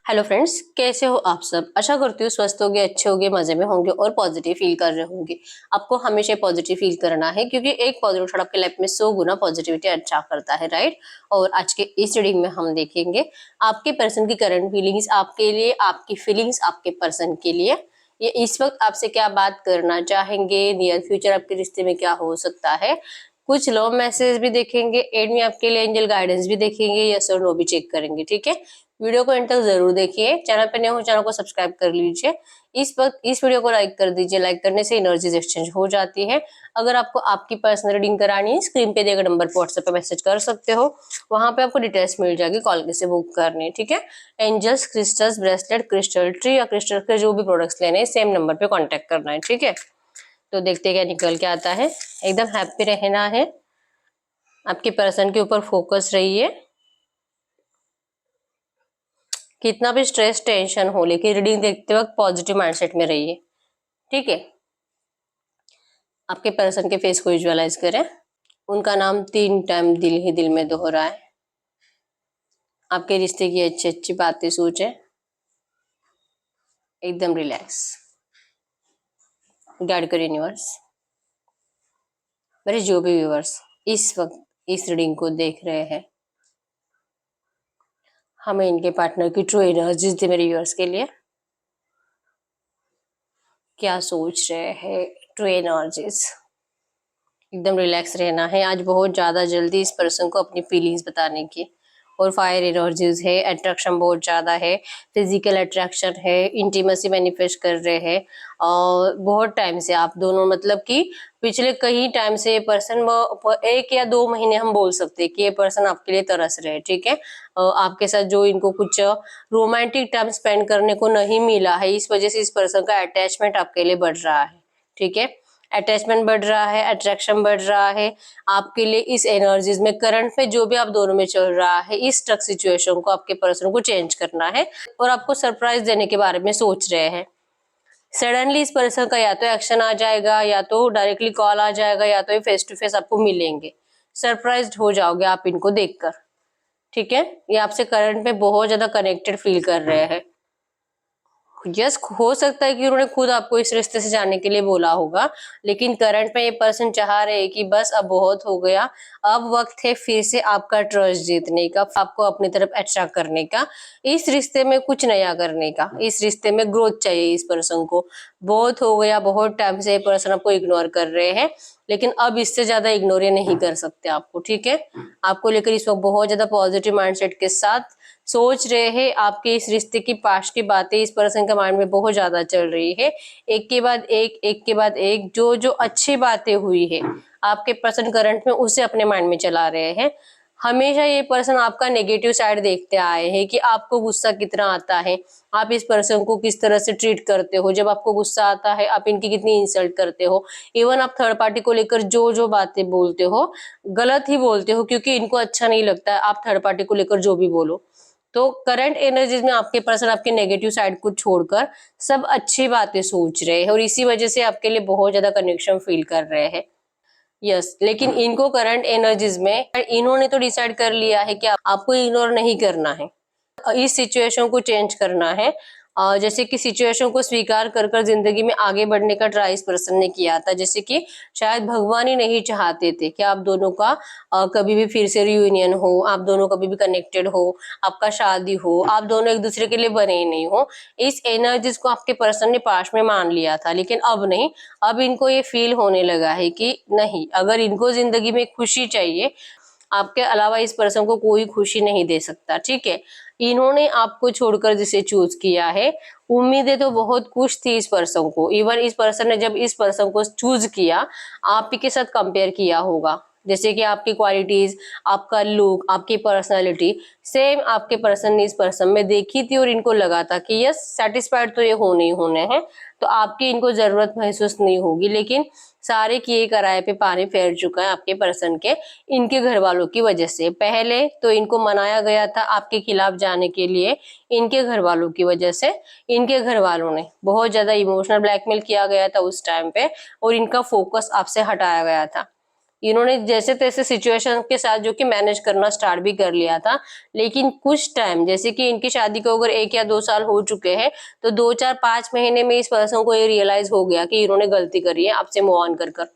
Hello friends, कैसे हो आप सब। आशा करती हूँ स्वस्थ होगे, अच्छे होगे, मजे में होंगे और पॉजिटिव फील कर रहे होंगे। आपको हमेशा पॉजिटिव फील करना है क्योंकि एक पॉजिटिव थॉट आपके लाइफ में 100 गुना पॉजिटिविटी अच्छा करता है, राइट। और आज के इस रीडिंग में हम देखेंगे आपके पर्सन की करंट फीलिंग्स आपके लिए, आपकी फीलिंग्स आपके पर्सन के लिए। ये इस वक्त आपसे क्या बात करना चाहेंगे, नियर फ्यूचर आपके रिश्ते में क्या हो सकता है। कुछ लव मैसेज भी देखेंगे, एंड में आपके लिए एंजल गाइडेंस भी देखेंगे, यस और नो भी चेक करेंगे, ठीक है। वीडियो को एंड तक जरूर देखिए। चैनल पे नए हो चैनल को सब्सक्राइब कर लीजिए। इस वक्त इस वीडियो को लाइक कर दीजिए। लाइक करने से एनर्जीज एक्सचेंज हो जाती है। अगर आपको आपकी पर्सनल रीडिंग करानी है, स्क्रीन पे दिए गए नंबर पर व्हाट्सएप पे मैसेज कर सकते हो। वहां पे आपको डिटेल्स मिल जाएगी, कॉल कैसे बुक करनी है, ठीक है। Angels, crystals, bracelet, crystal tree या क्रिस्टल के जो भी प्रोडक्ट्स लेने हैं सेम नंबर पे कॉन्टेक्ट करना है, ठीक है। तो देखते हैं क्या निकल के आता है। एकदम हैप्पी रहना है, आपके पर्सन के ऊपर फोकस रहिए। कितना भी स्ट्रेस टेंशन हो, लेकिन रीडिंग देखते वक्त पॉजिटिव माइंडसेट में रहिए, ठीक है। आपके पर्सन के फेस को विजुअलाइज करें। उनका नाम 3 टाइम दिल ही दिल में दोहराए। आपके रिश्ते की अच्छी अच्छी बातें सोचें। एकदम रिलैक्स। गाइड करें यूनिवर्स। मेरे जो भी व्यूअर्स इस वक्त इस रीडिंग को देख रहे हैं, हमें इनके पार्टनर की ट्रू एनर्जीज दे मेरे व्यूअर्स के लिए। क्या सोच रहे हैं ट्रू एनर्जीज। एकदम रिलैक्स रहना है। आज बहुत ज्यादा जल्दी इस पर्सन को अपनी फीलिंग्स बताने की और फायर एनर्जीज है। अट्रैक्शन बहुत ज्यादा है, फिजिकल अट्रैक्शन है, इंटीमेसी मैनिफेस्ट कर रहे हैं। और बहुत टाइम से आप दोनों, मतलब कि पिछले कई टाइम से ये पर्सन, 1 या 2 महीने हम बोल सकते हैं कि ये पर्सन आपके लिए तरस रहे, ठीक है। आपके साथ जो इनको कुछ रोमांटिक टाइम स्पेंड करने को नहीं मिला है, इस वजह से इस पर्सन का अटैचमेंट आपके लिए बढ़ रहा है, ठीक है। अटैचमेंट बढ़ रहा है, अट्रैक्शन बढ़ रहा है आपके लिए। इस एनर्जीज में करंट में जो भी आप दोनों में चल रहा है, इस स्टक सिचुएशन को आपके पर्सन को चेंज करना है और आपको सरप्राइज देने के बारे में सोच रहे हैं। सडनली इस पर्सन का या तो एक्शन आ जाएगा, या तो डायरेक्टली कॉल आ जाएगा, या तो फेस टू फेस आपको मिलेंगे। सरप्राइज हो जाओगे आप इनको देखकर, ठीक है। ये आपसे करंट में बहुत ज्यादा कनेक्टेड फील कर रहे हैं। यस, हो सकता है कि उन्होंने खुद आपको इस रिश्ते से जाने के लिए बोला होगा, लेकिन करंट में ये पर्सन चाह रहे हैं कि बस अब बहुत हो गया। अब वक्त है फिर से आपका ट्रस्ट जीतने का, आपको अपनी तरफ अट्रैक्ट करने का, इस रिश्ते में कुछ नया करने का। इस रिश्ते में ग्रोथ चाहिए इस पर्सन को। बहुत हो गया, बहुत टाइम से ये पर्सन आपको इग्नोर कर रहे हैं, लेकिन अब इससे ज्यादा इग्नोर ये नहीं कर सकते आपको, ठीक है। आपको लेकर इस वक्त बहुत ज्यादा पॉजिटिव माइंडसेट के साथ सोच रहे हैं। आपके इस रिश्ते की पास्ट की बातें इस पर्सन के माइंड में बहुत ज्यादा चल रही है। एक के बाद एक, एक के बाद एक, जो जो अच्छी बातें हुई है आपके पर्सन करंट में उसे अपने माइंड में चला रहे हैं। हमेशा ये पर्सन आपका नेगेटिव साइड देखते आए हैं कि आपको गुस्सा कितना आता है, आप इस पर्सन को किस तरह से ट्रीट करते हो। जब आपको गुस्सा आता है आप इनकी कितनी इंसल्ट करते हो। इवन आप थर्ड पार्टी को लेकर जो जो बातें बोलते हो, गलत ही बोलते हो, क्योंकि इनको अच्छा नहीं लगता है आप थर्ड पार्टी को लेकर जो भी बोलो। तो करंट एनर्जीज में आपके पर्सन आपके नेगेटिव साइड को छोड़कर सब अच्छी बातें सोच रहे हैं और इसी वजह से आपके लिए बहुत ज्यादा कनेक्शन फील कर रहे हैं। यस, लेकिन इनको करंट एनर्जीज में इन्होंने तो डिसाइड कर लिया है कि आपको इग्नोर नहीं करना है, इस सिचुएशन को चेंज करना है। जैसे कि सिचुएशन को स्वीकार कर कर जिंदगी में आगे बढ़ने का ट्राई इस पर्सन ने किया था। जैसे कि शायद भगवान ही नहीं चाहते थे कि आप दोनों का कभी भी फिर से रियूनियन हो, आप दोनों कभी भी कनेक्टेड हो, आपका शादी हो, आप दोनों एक दूसरे के लिए बने ही नहीं हो। इस एनर्जीज को आपके पर्सन ने पास्ट में मान लिया था, लेकिन अब नहीं। अब इनको ये फील होने लगा है कि नहीं, अगर इनको जिंदगी में खुशी चाहिए, आपके अलावा इस पर्सन को कोई खुशी नहीं दे सकता, ठीक है। इन्होंने आपको छोड़कर जिसे चूज किया है, उम्मीदें तो बहुत कुछ थी इस पर्सन को। इवन इस पर्सन ने जब इस पर्सन को चूज किया, आप ही के साथ कंपेयर किया होगा। जैसे कि आपकी क्वालिटीज, आपका लुक, आपकी पर्सनालिटी सेम आपके पर्सन ने इस पर्सन में देखी थी और इनको लगा था कि यस, सेटिस्फाइड तो ये होने ही होने हैं, तो आपकी इनको जरूरत महसूस नहीं होगी। लेकिन सारे किए कराए पे पानी फेर चुका है आपके पर्सन के, इनके घर वालों की वजह से। पहले तो इनको मनाया गया था आपके खिलाफ जाने के लिए, इनके घर वालों की वजह से। इनके घर वालों ने बहुत ज्यादा इमोशनल ब्लैकमेल किया गया था उस टाइम पे और इनका फोकस आपसे हटाया गया था। इन्होंने जैसे तैसे सिचुएशन के साथ जो कि मैनेज करना स्टार्ट भी कर लिया था, लेकिन कुछ टाइम, जैसे कि इनकी शादी को अगर 1 या 2 साल हो चुके हैं, तो 2, 4, 5 महीने में इस पर्सन को ये रियलाइज हो गया कि इन्होंने गलती करी है, आपसे मूव ऑन कर।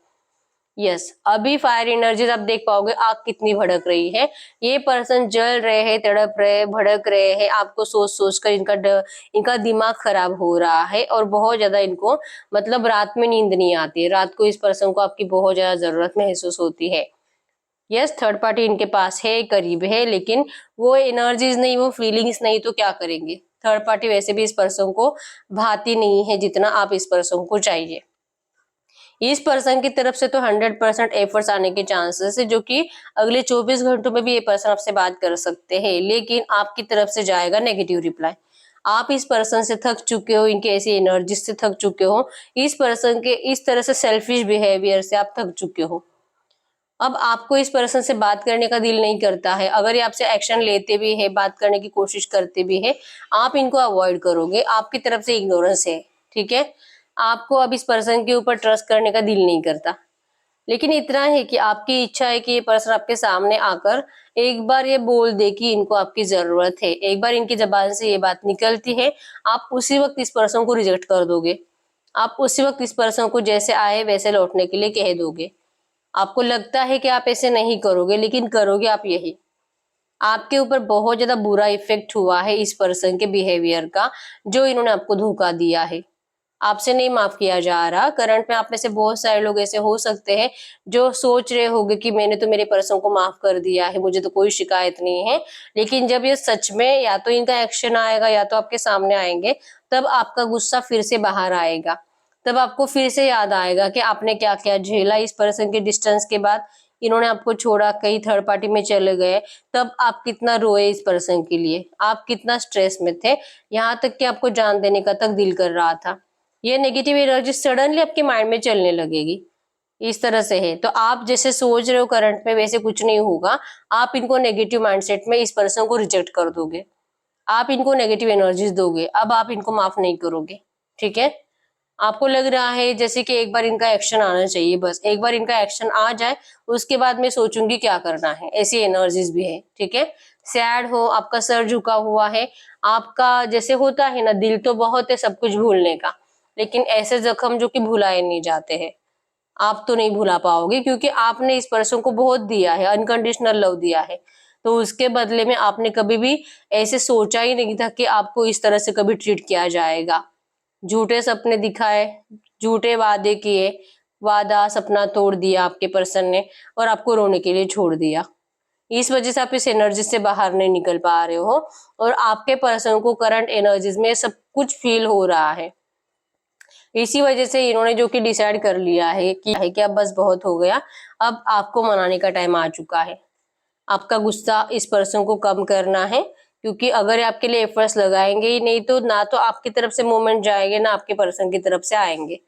यस, अभी फायर एनर्जीज आप देख पाओगे आग कितनी भड़क रही है। ये पर्सन जल रहे हैं, तड़प रहे हैं, भड़क रहे हैं, आपको सोच सोच कर इनका दिमाग खराब हो रहा है और बहुत ज्यादा इनको मतलब रात में नींद नहीं आती है। रात को इस पर्सन को आपकी बहुत ज्यादा जरूरत महसूस होती है। यस, थर्ड पार्टी इनके पास है, करीब है, लेकिन वो एनर्जीज नहीं, वो फीलिंग्स नहीं, तो क्या करेंगे। थर्ड पार्टी वैसे भी इस पर्सन को भाती नहीं है जितना आप इस पर्सन को चाहिए। इस पर्सन की तरफ से तो 100% एफर्ट्स आने के चांसेस है, जो कि अगले 24 घंटों में भी ये पर्सन आपसे बात कर सकते हैं, लेकिन आपकी तरफ से जाएगा नेगेटिव रिप्लाई। आप इस पर्सन से थक चुके हो, इनके ऐसी एनर्जी से थक चुके हो, इस पर्सन के इस तरह से सेल्फिश बिहेवियर से आप थक चुके हो। अब आपको इस पर्सन से बात करने का दिल नहीं करता है। अगर ये आपसे एक्शन लेते भी है, बात करने की कोशिश करते भी है, आप इनको अवॉइड करोगे, आपकी तरफ से इग्नोरेंस है। ठीक है, आपको अब इस पर्सन के ऊपर ट्रस्ट करने का दिल नहीं करता, लेकिन इतना है कि आपकी इच्छा है कि ये पर्सन आपके सामने आकर एक बार ये बोल दे कि इनको आपकी जरूरत है। एक बार इनकी जबान से ये बात निकलती है, आप उसी वक्त इस पर्सन को रिजेक्ट कर दोगे। आप उसी वक्त इस पर्सन को जैसे आए वैसे लौटने के लिए कह दोगे। आपको लगता है कि आप ऐसे नहीं करोगे, लेकिन करोगे आप यही। आपके ऊपर बहुत ज्यादा बुरा इफेक्ट हुआ है इस पर्सन के बिहेवियर का, जो इन्होंने आपको धोखा दिया है। आपसे नहीं माफ किया जा रहा। करंट में आप में से बहुत सारे लोग ऐसे हो सकते हैं जो सोच रहे होंगे कि मैंने तो मेरे पर्सन को माफ कर दिया है, मुझे तो कोई शिकायत नहीं है, लेकिन जब ये सच में या तो इनका एक्शन आएगा या तो आपके सामने आएंगे, तब आपका गुस्सा फिर से बाहर आएगा। तब आपको फिर से याद आएगा कि आपने क्या क्या झेला इस पर्सन के डिस्टेंस के बाद। इन्होंने आपको छोड़ा, कहीं थर्ड पार्टी में चले गए, तब आप कितना रोए इस पर्सन के लिए, आप कितना स्ट्रेस में थे, यहाँ तक कि आपको जान देने का तक दिल कर रहा था। ये नेगेटिव एनर्जी सडनली आपके माइंड में चलने लगेगी, इस तरह से है। तो आप जैसे सोच रहे हो करंट में, वैसे कुछ नहीं होगा। आप इनको नेगेटिव माइंडसेट में इस पर्सन को रिजेक्ट कर दोगे, आप इनको नेगेटिव एनर्जीज दोगे, अब आप इनको माफ नहीं करोगे। ठीक है, आपको लग रहा है जैसे कि एक बार इनका एक्शन आना चाहिए, बस एक बार इनका एक्शन आ जाए, उसके बाद मैं सोचूंगी क्या करना है, ऐसी एनर्जीज भी है। ठीक है, सैड हो, आपका सर झुका हुआ है, आपका जैसे होता है ना, दिल तो बहुत है सब कुछ भूलने का, लेकिन ऐसे जख्म जो कि भुलाए नहीं जाते हैं, आप तो नहीं भुला पाओगे, क्योंकि आपने इस पर्सन को बहुत दिया है, अनकंडीशनल लव दिया है। तो उसके बदले में आपने कभी भी ऐसे सोचा ही नहीं था कि आपको इस तरह से कभी ट्रीट किया जाएगा। झूठे सपने दिखाए, झूठे वादे किए, वादा सपना तोड़ दिया आपके पर्सन ने, और आपको रोने के लिए छोड़ दिया। इस वजह से आप इस एनर्जी से बाहर नहीं निकल पा रहे हो, और आपके पर्सन को करंट एनर्जीज में सब कुछ फील हो रहा है। इसी वजह से इन्होंने जो कि डिसाइड कर लिया है कि अब बस बहुत हो गया, अब आपको मनाने का टाइम आ चुका है। आपका गुस्सा इस पर्सन को कम करना है, क्योंकि अगर ये आपके लिए एफर्ट्स लगाएंगे ही नहीं, तो ना तो आपकी तरफ से मूवमेंट जाएंगे, ना आपके पर्सन की तरफ से आएंगे,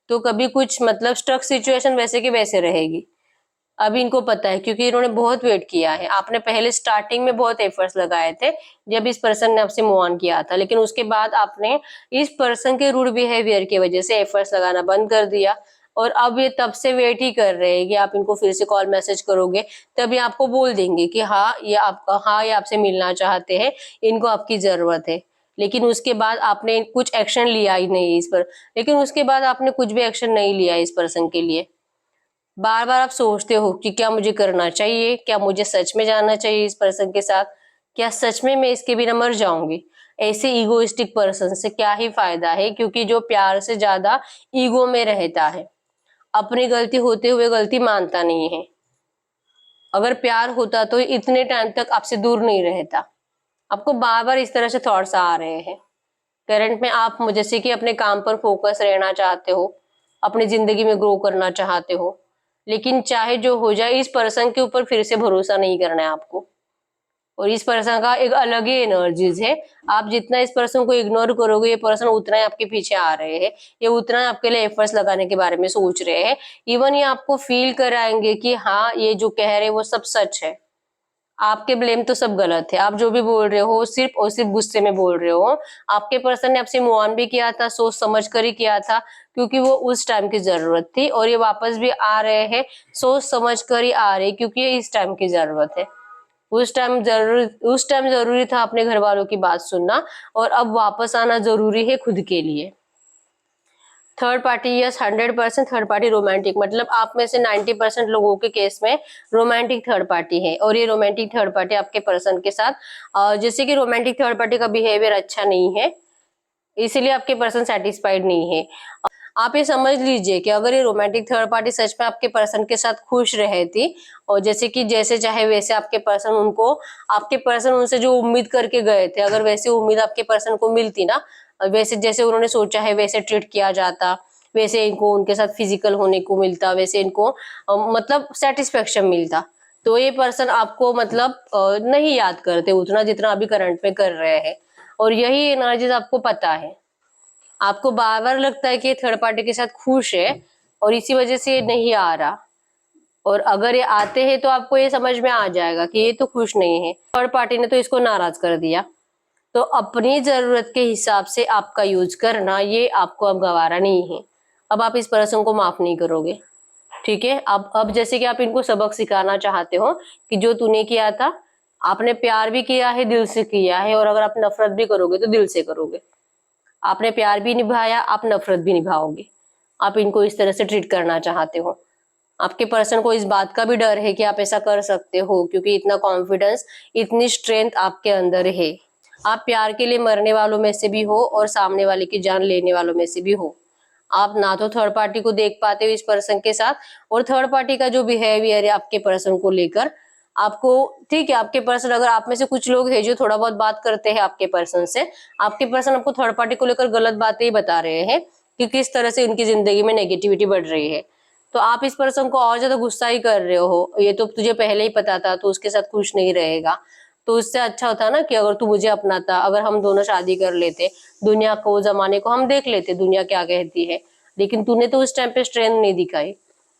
तो कभी कुछ मतलब स्टक सिचुएशन वैसे की वैसे रहेगी। अभी इनको पता है, क्योंकि इन्होंने बहुत वेट किया है। आपने पहले स्टार्टिंग में बहुत एफर्ट्स लगाए थे जब इस पर्सन ने आपसे मूव ऑन किया था, लेकिन उसके बाद आपने इस पर्सन के रूड बिहेवियर की वजह से एफर्ट्स लगाना बंद कर दिया, और अब ये तब से वेट ही कर रहे हैं कि आप इनको फिर से कॉल मैसेज करोगे, तभी आपको बोल देंगे कि हाँ ये आपसे मिलना चाहते हैं, इनको आपकी जरूरत है। लेकिन उसके बाद आपने कुछ एक्शन लिया ही नहीं इस पर, लेकिन उसके बाद आपने कुछ भी एक्शन नहीं लिया इस पर्सन के लिए। बार बार आप सोचते हो कि क्या मुझे करना चाहिए, क्या मुझे सच में जाना चाहिए इस पर्सन के साथ, क्या सच में मैं इसके बिना मर जाऊंगी। ऐसे इगोइस्टिक पर्सन से क्या ही फायदा है, क्योंकि जो प्यार से ज्यादा ईगो में रहता है, अपनी गलती होते हुए गलती मानता नहीं है। अगर प्यार होता तो इतने टाइम तक आपसे दूर नहीं रहता। आपको बार बार इस तरह से थॉट्स आ रहे हैं। करंट में आप जैसे कि अपने काम पर फोकस रहना चाहते हो, अपनी जिंदगी में ग्रो करना चाहते हो, लेकिन चाहे जो हो जाए इस पर्सन के ऊपर फिर से भरोसा नहीं करना है आपको। और इस पर्सन का एक अलग ही एनर्जीज है। आप जितना इस पर्सन को इग्नोर करोगे, ये पर्सन उतना ही आपके पीछे आ रहे हैं, ये उतना ही आपके लिए एफर्ट्स लगाने के बारे में सोच रहे हैं। इवन ये आपको फील कराएंगे कि हाँ ये जो कह रहे हैं वो सब सच है। आपके ब्लेम तो सब गलत है, आप जो भी बोल रहे हो सिर्फ और सिर्फ गुस्से में बोल रहे हो। आपके पर्सन ने आपसे मूव ऑन भी किया था, सोच समझ कर ही किया था, क्योंकि वो उस टाइम की जरूरत थी, और ये वापस भी आ रहे हैं सोच समझ कर ही आ रहे, क्योंकि ये इस टाइम की जरूरत है। उस टाइम जरूरी था अपने घर वालों की बात सुनना, और अब वापस आना जरूरी है खुद के लिए। Third party, yes 100% third party romantic, मतलब आप में से 90% लोगों के केस में रोमांटिक थर्ड पार्टी है, और ये रोमांटिक थर्ड पार्टी आपके पर्सन के साथ जैसे कि रोमांटिक थर्ड पार्टी का बिहेवियर अच्छा नहीं है, इसीलिए आपके पर्सन सेटिस्फाइड नहीं है। आप ये समझ लीजिए कि अगर ये रोमांटिक थर्ड पार्टी सच में आपके पर्सन के साथ खुश रहती, और जैसे कि जैसे चाहे वैसे आपके पर्सन उनसे जो उम्मीद करके गए थे, अगर वैसी उम्मीद आपके पर्सन को मिलती ना, वैसे जैसे उन्होंने सोचा है वैसे ट्रीट किया जाता, वैसे इनको उनके साथ फिजिकल होने को मिलता, वैसे इनको मतलब सेटिस्फेक्शन मिलता, तो ये पर्सन आपको मतलब नहीं याद करते उतना जितना अभी करंट में कर रहे हैं। और यही एनर्जीज आपको पता है, आपको बार बार लगता है कि ये थर्ड पार्टी के साथ खुश है, और इसी वजह से ये नहीं आ रहा, और अगर ये आते हैं तो आपको ये समझ में आ जाएगा कि ये तो खुश नहीं है, थर्ड पार्टी ने तो इसको नाराज कर दिया। तो अपनी जरूरत के हिसाब से आपका यूज करना, ये आपको अब गवारा नहीं है। अब आप इस पर्सन को माफ नहीं करोगे, ठीक है। अब जैसे कि आप इनको सबक सिखाना चाहते हो कि जो तूने किया था, आपने प्यार भी किया है, दिल से किया है, और अगर आप नफरत भी करोगे तो दिल से करोगे। आपने प्यार भी निभाया, आप नफरत भी निभाओगे। आप इनको इस तरह से ट्रीट करना चाहते हो। आपके पर्सन को इस बात का भी डर है कि आप ऐसा कर सकते हो, क्योंकि इतना कॉन्फिडेंस, इतनी स्ट्रेंथ आपके अंदर है। आप प्यार के लिए मरने वालों में से भी हो, और सामने वाले की जान लेने वालों में से भी हो। आप ना तो थर्ड पार्टी को देख पाते हो इस पर्सन के साथ, और थर्ड पार्टी का जो बिहेवियर है आपके पर्सन को लेकर, आपको, ठीक है, आपके पर्सन, अगर आप में से कुछ लोग हैं जो थोड़ा बहुत बात करते हैं आपके पर्सन से, आपके पर्सन आपको थर्ड पार्टी को लेकर गलत बातें ही बता रहे हैं कि किस तरह से उनकी जिंदगी में नेगेटिविटी बढ़ रही है। तो आप इस पर्सन को और ज्यादा गुस्सा ही कर रहे हो, ये तो तुझे पहले ही पता था, तो उसके साथ खुश नहीं रहेगा। तो उससे अच्छा होता ना कि अगर तू मुझे अपनाता, अगर हम दोनों शादी कर लेते, दुनिया को, जमाने को हम देख लेते दुनिया क्या कहती है, लेकिन तूने तो उस टाइम पे स्ट्रेंथ नहीं दिखाई।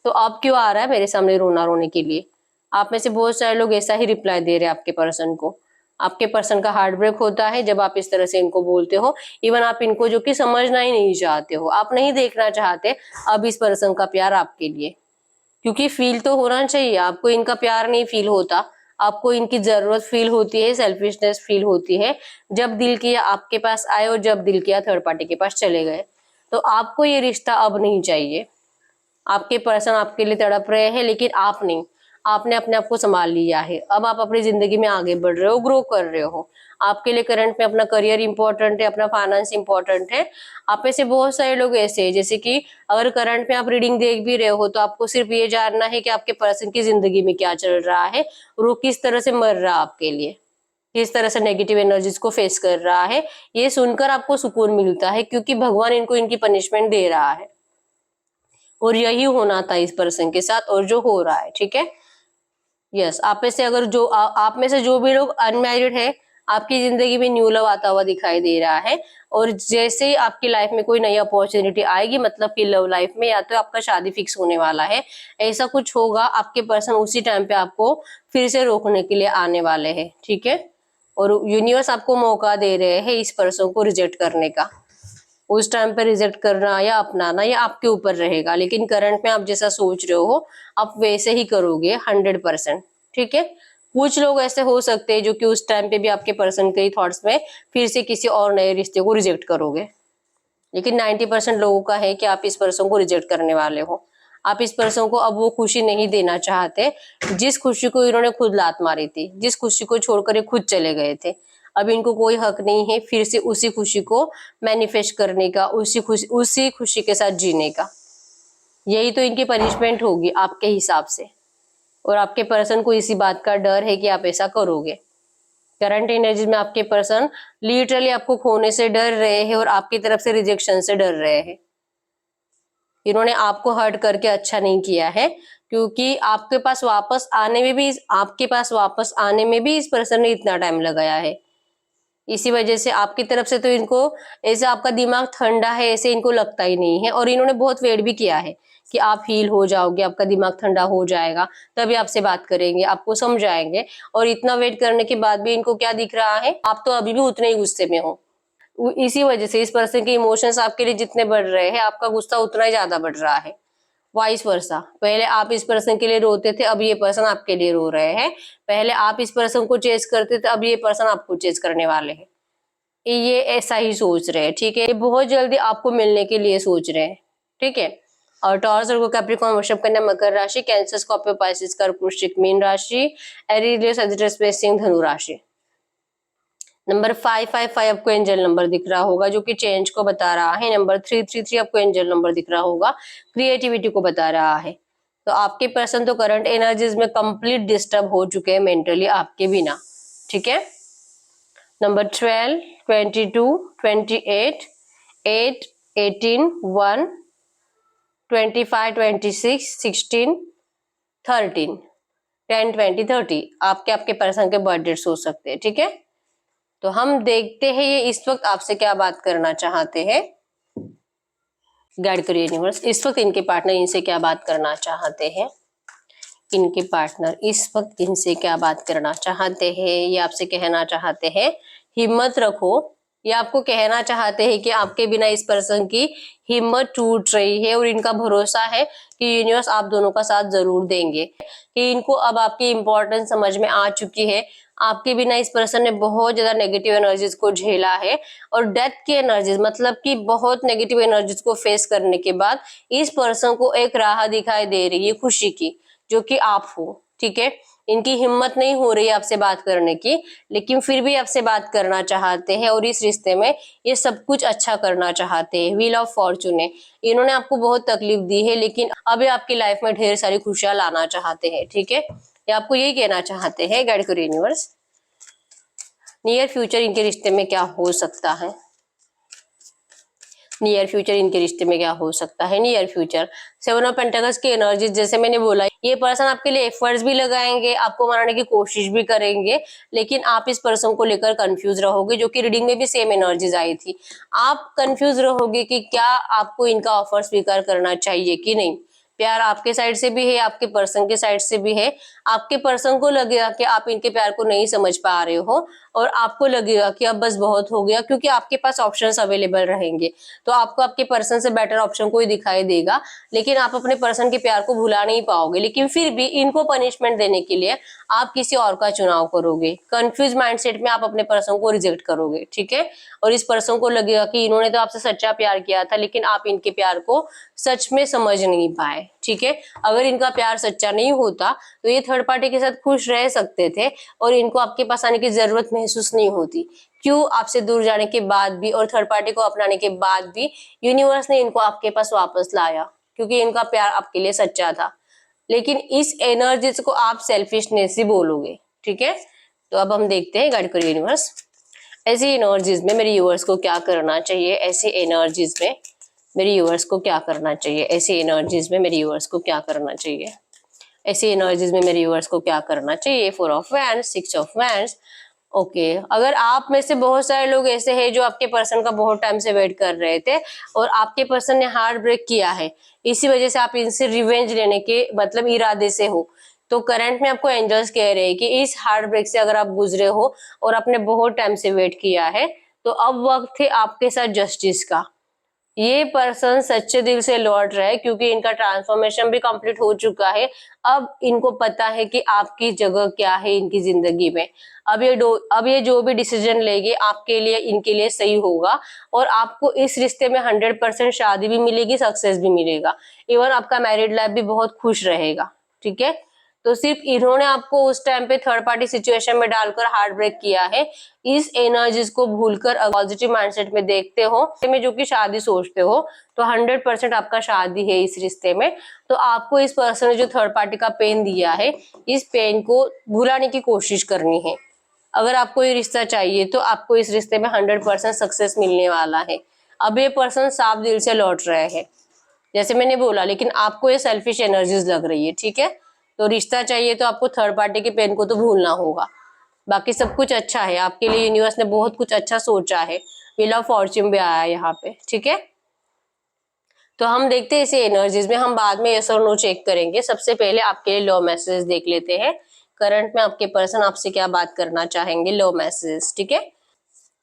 तो अब क्यों आ रहा है मेरे सामने रोना रोने के लिए? आप में से बहुत सारे लोग ऐसा ही रिप्लाई दे रहे हैं आपके पर्सन को। आपके पर्सन का हार्ट ब्रेक होता है जब आप इस तरह से इनको बोलते हो। इवन आप इनको, जो कि समझना ही नहीं चाहते हो, आप नहीं देखना चाहते अब इस पर्सन का प्यार आपके लिए, क्योंकि फील तो होना चाहिए। आपको इनका प्यार नहीं फील होता, आपको इनकी जरूरत फील होती है, सेल्फिशनेस फील होती है, जब दिल किया आपके पास आए, और जब दिल किया थर्ड पार्टी के पास चले गए। तो आपको ये रिश्ता अब नहीं चाहिए। आपके पर्सन आपके लिए तड़प रहे हैं, लेकिन आप नहीं। आपने अपने आप को संभाल लिया है, अब आप अपनी जिंदगी में आगे बढ़ रहे हो, ग्रो कर रहे हो। आपके लिए करंट में अपना करियर इंपॉर्टेंट है, अपना फाइनेंस इंपॉर्टेंट है। आप में से बहुत सारे लोग ऐसे हैं, जैसे कि अगर करंट में आप रीडिंग देख भी रहे हो, तो आपको सिर्फ ये जानना है कि आपके पर्सन की जिंदगी में क्या चल रहा है, और वो किस तरह से मर रहा है आपके लिए, किस तरह से नेगेटिव एनर्जीज को फेस कर रहा है। ये सुनकर आपको सुकून मिलता है, क्योंकि भगवान इनको इनकी पनिशमेंट दे रहा है, और यही होना था इस पर्सन के साथ, और जो हो रहा है, ठीक है। यस, आप में से अगर जो आप में से जो भी लोग अनमैरिड है, आपकी जिंदगी में न्यू लव आता हुआ दिखाई दे रहा है, और जैसे ही आपकी लाइफ में कोई नई अपॉर्चुनिटी आएगी, मतलब कि लव लाइफ में, या तो आपका शादी फिक्स होने वाला है, ऐसा कुछ होगा, आपके पर्सन उसी टाइम पे आपको फिर से रोकने के लिए आने वाले हैं, ठीक है। और यूनिवर्स आपको मौका दे रहे हैं इस पर्सन को रिजेक्ट करने का। उस टाइम पे रिजेक्ट करना या अपनाना, ये आपके ऊपर रहेगा, लेकिन करंट में आप जैसा सोच रहे हो आप वैसे ही करोगे 100%, ठीक है। कुछ लोग ऐसे हो सकते हैं जो कि उस टाइम पे भी आपके पर्सन के थॉट्स में फिर से किसी और नए रिश्ते को रिजेक्ट करोगे, लेकिन 90% लोगों का है कि आप इस पर्सन को रिजेक्ट करने वाले हो। आप इस पर्सन को अब वो खुशी नहीं देना चाहते जिस खुशी को इन्होंने खुद लात मारी थी, जिस खुशी को छोड़कर ये खुद चले गए थे। अब इनको कोई हक नहीं है फिर से उसी खुशी को मैनिफेस्ट करने का, उसी खुशी के साथ जीने का। यही तो इनकी पनिशमेंट होगी आपके हिसाब से, और आपके पर्सन को इसी बात का डर है कि आप ऐसा करोगे। करंट एनर्जी में आपके पर्सन लिटरली आपको खोने से डर रहे हैं, और आपकी तरफ से रिजेक्शन से डर रहे हैं। इन्होंने आपको हर्ट करके अच्छा नहीं किया है, क्योंकि आपके पास वापस आने में भी इस पर्सन ने इतना टाइम लगाया है। इसी वजह से आपकी तरफ से तो इनको ऐसा, आपका दिमाग ठंडा है ऐसे इनको लगता ही नहीं है, और इन्होंने बहुत वेट भी किया है कि आप हील हो जाओगे, आपका दिमाग ठंडा हो जाएगा, तभी आपसे बात करेंगे, आपको समझाएंगे। और इतना वेट करने के बाद भी इनको क्या दिख रहा है, आप तो अभी भी उतने ही गुस्से में हो। इसी वजह से इस पर्सन के इमोशंस आपके लिए जितने बढ़ रहे हैं, आपका गुस्सा उतना ही ज्यादा बढ़ रहा है। वाइस वर्सा, पहले आप इस पर्सन के लिए रोते थे, अब ये पर्सन आपके लिए रो रहे हैं। पहले आप इस पर्सन को चेस करते थे, अब ये पर्सन आपको चेस करने वाले हैं। ये ऐसा ही सोच रहे हैं, ठीक है। ये बहुत जल्दी आपको मिलने के लिए सोच रहे हैं, ठीक है। और टॉरस और कैप्रिकॉर्न वर्षभ कन्या मकर राशि, कैंसर स्कॉर्पियो पाइसिस कर्क वृश्चिक मीन राशि, एरीज लियो सजिटस सिंह धनु राशि। नंबर 555 आपको एंजल नंबर दिख रहा होगा जो कि चेंज को बता रहा है। नंबर 333 आपको एंजल नंबर दिख रहा होगा, क्रिएटिविटी को बता रहा है। तो आपके पर्सन तो करंट एनर्जीज में कंप्लीट डिस्टर्ब हो चुके हैं मेंटली आपके बिना, ठीक है। नंबर 12, 22, 28, 8, 18, 1, 25, 26, 16, 13, 10, 20, 30 आपके पर्सन के बर्थ डेट्स हो सकते हैं, ठीक है। तो हम देखते हैं ये इस वक्त आपसे क्या बात करना चाहते हैं। गाइड करिए यूनिवर्स, इस वक्त इनके पार्टनर इनसे क्या बात करना चाहते हैं। इनके पार्टनर इस वक्त इनसे क्या बात करना चाहते हैं। ये आपसे कहना चाहते हैं हिम्मत रखो। ये आपको कहना चाहते हैं कि आपके बिना इस पर्सन की हिम्मत टूट रही है और इनका भरोसा है कि यूनिवर्स आप दोनों का साथ जरूर देंगे, कि इनको अब आपकी इंपॉर्टेंस समझ में आ चुकी है। आपके बिना इस पर्सन ने बहुत ज्यादा नेगेटिव एनर्जीज को झेला है और डेथ की एनर्जीज, मतलब कि बहुत नेगेटिव एनर्जीज को फेस करने के बाद इस पर्सन को एक राह दिखाई दे रही है खुशी की, जो कि आप हो, ठीक है। इनकी हिम्मत नहीं हो रही है आपसे बात करने की, लेकिन फिर भी आपसे बात करना चाहते हैं और इस रिश्ते में ये सब कुछ अच्छा करना चाहते हैं। व्हील ऑफ फॉर्चून है, इन्होंने आपको बहुत तकलीफ दी है लेकिन अभी आपकी लाइफ में ढेर सारी खुशियां लाना चाहते हैं, ठीक है। ये आपको यही कहना चाहते हैं। गाइड करिए यूनिवर्स, नियर फ्यूचर इनके रिश्ते में क्या हो सकता है। नियर फ्यूचर इनके रिश्ते में क्या हो सकता है। नियर फ्यूचर 7 ऑफ पेंटाकल्स की एनर्जी, जैसे मैंने बोला ये पर्सन आपके लिए एफर्ट्स भी लगाएंगे, आपको मनाने की कोशिश भी करेंगे, लेकिन आप इस पर्सन को लेकर कंफ्यूज रहोगे, जो कि रीडिंग में भी सेम एनर्जीज आई थी। आप कंफ्यूज रहोगे कि क्या आपको इनका ऑफर स्वीकार करना चाहिए कि नहीं। प्यार आपके साइड से भी है, आपके पर्सन के साइड से भी है। आपके पर्सन को लगेगा कि आप इनके प्यार को नहीं समझ पा रहे हो और आपको लगेगा कि अब बस बहुत हो गया, क्योंकि आपके पास ऑप्शंस अवेलेबल रहेंगे। तो आपको आपके पर्सन से बेटर ऑप्शन कोई दिखाई देगा, लेकिन आप अपने पर्सन के प्यार को भुला नहीं पाओगे। लेकिन फिर भी इनको पनिशमेंट देने के लिए आप किसी और का चुनाव करोगे। कंफ्यूज माइंडसेट में आप अपने पर्सन को रिजेक्ट करोगे, ठीक है। और इस पर्सन को लगेगा कि इन्होंने तो आपसे सच्चा प्यार किया था, लेकिन आप इनके प्यार को सच में समझ नहीं पाए, ठीक है। अगर इनका प्यार सच्चा नहीं होता तो ये थर्ड पार्टी के साथ खुश रह सकते थे और इनको आपके पास आने की जरूरत महसूस नहीं होती। क्यों, आपसे दूर जाने के बाद भी और थर्ड पार्टी को अपनाने के बाद भी यूनिवर्स ने इनको आपके पास वापस लाया, क्योंकि इनका प्यार आपके लिए सच्चा था। लेकिन इस एनर्जीज को आप सेल्फिशनेस ही बोलोगे, ठीक है। तो अब हम देखते हैं गाइड करिए यूनिवर्स, ऐसी एनर्जीज में मेरे व्यूअर्स को क्या करना चाहिए। ऐसी एनर्जीज में मेरे व्यूअर्स को क्या करना चाहिए। ऐसी एनर्जीज में मेरे व्यूअर्स को क्या करना चाहिए। ऐसी एनर्जीज में मेरे व्यूअर्स को क्या करना चाहिए। 4 of wands, 6 of wands. Okay, अगर आप में से बहुत सारे लोग ऐसे हैं जो आपके पर्सन का बहुत टाइम से वेट कर रहे थे और आपके पर्सन ने हार्ट ब्रेक किया है, इसी वजह से आप इनसे रिवेंज लेने के मतलब इरादे से हो, तो करंट में आपको एंजल्स कह रहे हैं कि इस हार्ट ब्रेक से अगर आप गुजरे हो और आपने बहुत टाइम से वेट किया है, तो अब वक्त है आपके साथ जस्टिस का। ये पर्सन सच्चे दिल से लौट रहा है, क्योंकि इनका ट्रांसफॉर्मेशन भी कंप्लीट हो चुका है। अब इनको पता है कि आपकी जगह क्या है इनकी जिंदगी में। अब ये जो भी डिसीजन लेंगे आपके लिए, इनके लिए सही होगा और आपको इस रिश्ते में 100% शादी भी मिलेगी, सक्सेस भी मिलेगा। इवन आपका मैरिड लाइफ भी बहुत खुश रहेगा, ठीक है। तो सिर्फ इन्होंने आपको उस टाइम पे थर्ड पार्टी सिचुएशन में डालकर हार्ट ब्रेक किया है। इस एनर्जीज को भूलकर पॉजिटिव माइंडसेट में देखते हो, में जो कि शादी सोचते हो, तो 100% आपका शादी है इस रिश्ते में। तो आपको इस पर्सन ने जो थर्ड पार्टी का पेन दिया है, इस पेन को भुलाने की कोशिश करनी है। अगर आपको ये रिश्ता चाहिए तो आपको इस रिश्ते में 100% सक्सेस मिलने वाला है। अब ये पर्सन साफ दिल से लौट रहे हैं, जैसे मैंने बोला, लेकिन आपको ये सेल्फिश एनर्जीज लग रही है, ठीक है। तो रिश्ता चाहिए तो आपको थर्ड पार्टी के पेन को तो भूलना होगा। बाकी सब कुछ अच्छा है आपके लिए, यूनिवर्स ने बहुत कुछ अच्छा सोचा है। व्हील ऑफ फॉर्च्यून भी आया है यहाँ पे, ठीक है। तो हम देखते हैं इसे एनर्जीज में, हम बाद में यस और नो चेक करेंगे। सबसे पहले आपके लिए लव मैसेज देख लेते हैं। करंट में आपके पर्सन आपसे क्या बात करना चाहेंगे, लव मैसेज, ठीक है।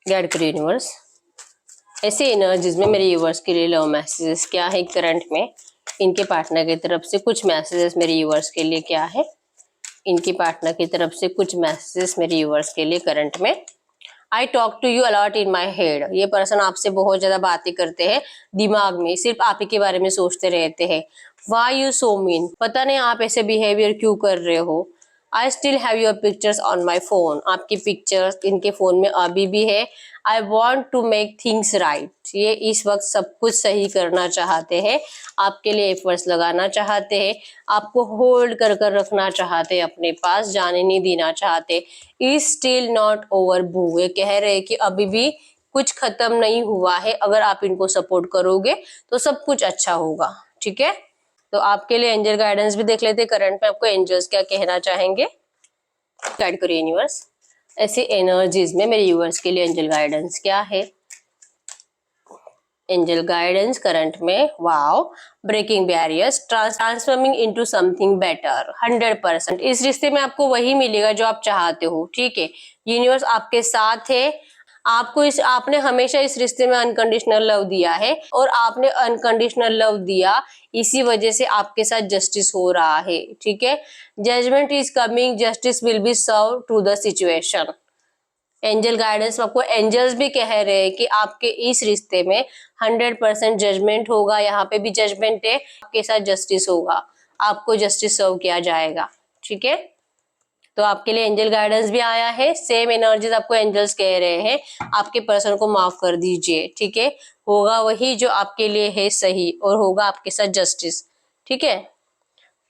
गाइड करिए यूनिवर्स, ऐसे एनर्जीज में मेरे यूवर्स के लिए लव मैसेजेस क्या है करंट में। इनके पार्टनर की तरफ से कुछ मैसेजेस मेरे यूवर्स के लिए क्या है, इनकी पार्टनर की तरफ से कुछ मैसेजेस मेरे यूवर्स के लिए करंट में। I talk to you a lot in my head, ये पर्सन आपसे बहुत ज्यादा बातें करते हैं दिमाग में, सिर्फ आप ही के बारे में सोचते रहते हैं। वाई यू सो मीन, पता नहीं आप ऐसे बिहेवियर क्यों कर रहे हो। I still have your pictures on my phone, आपकी पिक्चर्स इनके फोन में अभी भी है। I want to make things right, ये इस वक्त सब कुछ सही करना चाहते हैं, आपके लिए एफर्ट्स लगाना चाहते हैं, आपको होल्ड कर कर रखना चाहते हैं, अपने पास जाने नहीं देना चाहते। इज स्टिल नॉट ओवर बू, ये कह रहे हैं कि अभी भी कुछ खत्म नहीं हुआ है, अगर आप इनको सपोर्ट करोगे तो सब कुछ अच्छा होगा, ठीक है। तो आपके लिए एंजल गाइडेंस भी देख लेते हैं, करंट में आपको एंजल्स क्या कहना चाहेंगे। गाइड करिए यूनिवर्स, ऐसी एनर्जीज में मेरे यूवर्स के लिए एंजल गाइडेंस क्या है। एंजल गाइडेंस करंट में, wow, breaking barriers, transforming into something better, 100%। इस रिश्ते में आपको वही मिलेगा जो आप चाहते हो, ठीक है। यूनिवर्स आपके साथ है, आपने हमेशा इस रिश्ते में अनकंडीशनल लव दिया है और आपने अनकंडीशनल लव दिया, इसी वजह से आपके साथ जस्टिस हो रहा है, ठीक है। Judgement is coming, justice will be serve to the situation. Angel guidance आपको एंजल्स भी कह रहे हैं कि आपके इस रिश्ते में 100% जजमेंट होगा, यहाँ पे भी जजमेंट है, आपके साथ जस्टिस होगा, आपको जस्टिस सर्व किया जाएगा, ठीक है। तो आपके लिए एंजल गाइडेंस भी आया है, सेम एनर्जीज आपको एंजल्स कह रहे हैं, आपके पर्सन को माफ कर दीजिए, ठीक है। होगा वही जो आपके लिए है सही, और होगा आपके साथ जस्टिस, ठीक है।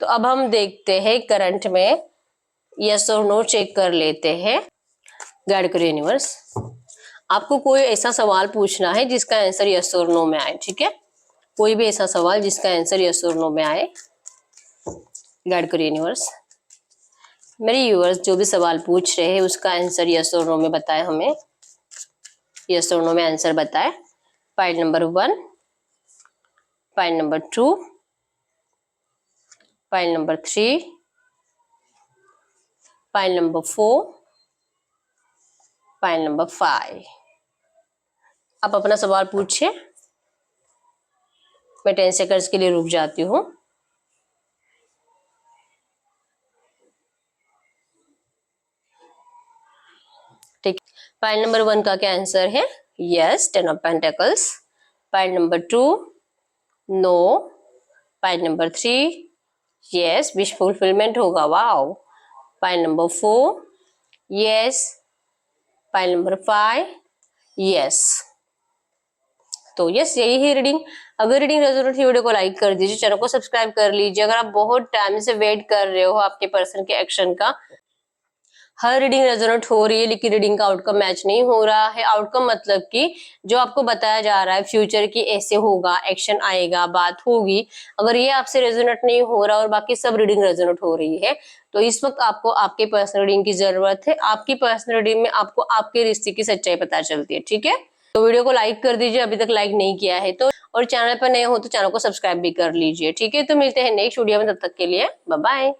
तो अब हम देखते हैं करंट में यस और नो चेक कर लेते हैं। गाइड करिए यूनिवर्स, आपको कोई ऐसा सवाल पूछना है जिसका आंसर यस और नो में आए, ठीक है। कोई भी ऐसा सवाल जिसका आंसर यस और नो में आए। गाइड करिए यूनिवर्स, मेरे यूवर्स जो भी सवाल पूछ रहे हैं उसका आंसर यस और नो में बताए हमें, यस और नो में आंसर बताए। Pile number 1, pile number 2, pile number 3, pile number 4, pile number 5। आप अपना सवाल पूछिए, मैं 10 सेकंड्स के लिए रुक जाती हूँ। ठीक, पाइल नंबर 1 का क्या आंसर है, yes, 10 of pentacles. Pile number 2, no. Pile number 3, yes, wish fulfilment होगा, wow. Pile number 4, yes. Pile number 5, yes. तो यस, यही है रीडिंग। अगर रीडिंग रेजोनेट हुई वीडियो को लाइक कर दीजिए, चैनल को सब्सक्राइब कर लीजिए। अगर आप बहुत टाइम से वेट कर रहे हो आपके पर्सन के एक्शन का, हर रीडिंग रेजोनेट हो रही है लेकिन रीडिंग का आउटकम मैच नहीं हो रहा है। आउटकम मतलब कि जो आपको बताया जा रहा है फ्यूचर की ऐसे होगा, एक्शन आएगा, बात होगी, अगर ये आपसे रेजोनेट नहीं हो रहा और बाकी सब रीडिंग रेजोनेट हो रही है, तो इस वक्त आपको आपके पर्सनल रीडिंग की जरूरत है। आपकी पर्सनल रीडिंग में आपको आपके रिश्ते की सच्चाई पता चलती है, ठीक है। तो वीडियो को लाइक कर दीजिए अभी तक लाइक नहीं किया है तो, और चैनल पर नए हो तो चैनल को सब्सक्राइब भी कर लीजिए, ठीक है। तो मिलते हैं नेक्स्ट वीडियो में, तब तक के लिए बाय बाय।